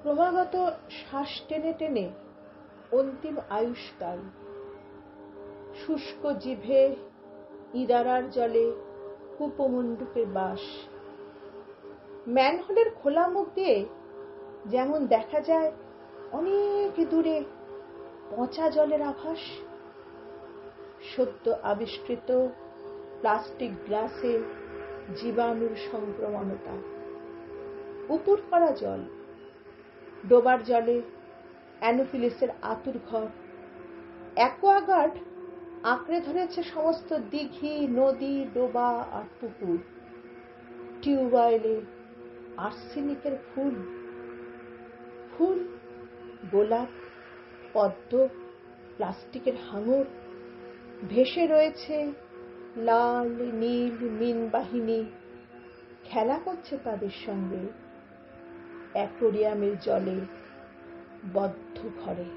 ক্রমাগত শ্বাস টেনে টেনে অন্তিম আয়ুষ্কাল। শুষ্ক জিভে ইদারার জলে কূপমণ্ডুকের বাস। ম্যানহোলের খোলা মুখ দিয়ে যেমন দেখা যায় অনেক দূরে পচা জলের আভাস। সদ্য আবিষ্কৃত প্লাস্টিক গ্লাসে জীবাণুর সংক্রমণতা। উপুর করা জল, ডোবার জলে অ্যানোফিলিসের আতুর ঘর। অ্যাকোয়াগার্ড আঁকড়ে ধরেছে সমস্ত দিঘি, নদী, ডোবা আর পুকুর। টিউবওয়েলে আর্সেনিকের ফুল, ফুল গোলাপ, পদ্ম, প্লাস্টিকের হাঙর। ভেসে রয়েছে লাল নীল মিন বাহিনী, খেলা করছে তাদের সঙ্গে অ্যাকোয়ারিয়ামের জলে বদ্ধ ঘরে।